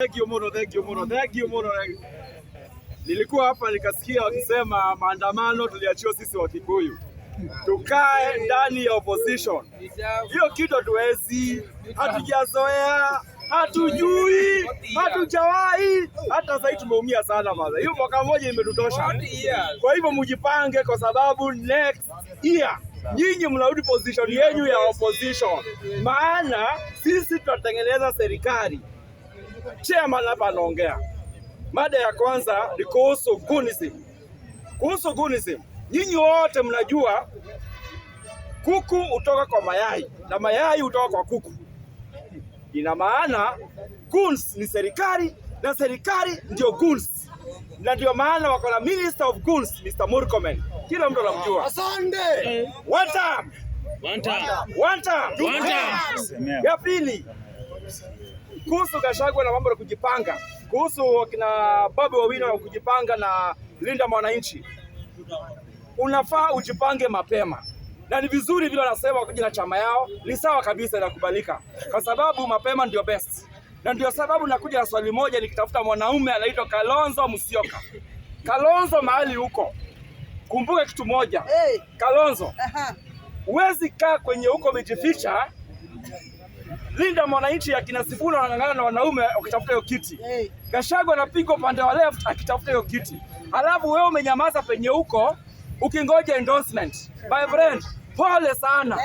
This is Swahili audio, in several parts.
Thank you Mono. Nilikuwa hapa nikasikia wakisema maandamano tuliachiwa sisi wa Kikuyu. Tukae ndani ya opposition. Hiyo kitu hatuwezi, hatujazoea, hatujui, hatujawahi. Hata sasa tumeumia sana baba. Hiyo mwaka mmoja imetutosha. Kwa hivyo mjipange kwa sababu next year nyinyi mnarudi position yenu ya opposition. Maana sisi tutatengeneza serikali. Chairman hapa anaongea. Mada ya kwanza ni kuhusu gunism. Kuhusu gunism, nyinyi wote mnajua kuku hutoka kwa mayai na mayai hutoka kwa kuku. Ina maana guns ni serikali na serikali ndio guns. Na ndio maana wako na Minister of Guns, Mr. Murkomen. Kila mtu anamjua. Asante. One time. Ya pili, kuhusu Gachagua na mambo ya kujipanga, kuhusu kina Babu Owino na kujipanga na Linda Mwananchi, unafaa ujipange mapema, na ni vizuri vile wanasema kuja na chama yao, ni sawa kabisa, inakubalika kwa sababu mapema ndio best. Na ndio sababu nakuja na swali moja nikitafuta mwanaume anaitwa Kalonzo Musyoka. Kalonzo, mahali huko, kumbuka kitu moja. Kalonzo, huwezi kaa kwenye huko umejificha. Linda Mwananchi akina Sifuna wanang'ang'ana na wanaume wakitafuta hiyo kiti. Gachagua anapiga upande wa left akitafuta hiyo kiti. Alafu wewe umenyamaza penye huko ukingoja endorsement. My friend, pole sana.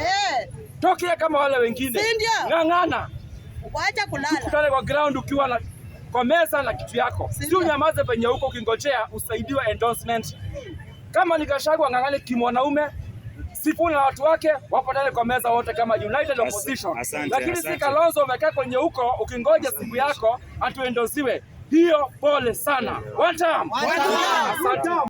Tokea kama wale wengine. Ng'ang'ana. Waacha kulala. Tukutane kwa ground ukiwa na kwa meza na kitu yako. Si unyamaze penye huko ukingojea usaidiwe endorsement. Kama ni Gachagua ng'ang'ane kimwanaume, Sifuna na watu wake wapo ndani kwa meza wote kama united opposition. Lakini si Kalonzo umekaa kwenye huko ukingoja siku yako atuendosiwe. Hiyo pole sana. One time. Asante.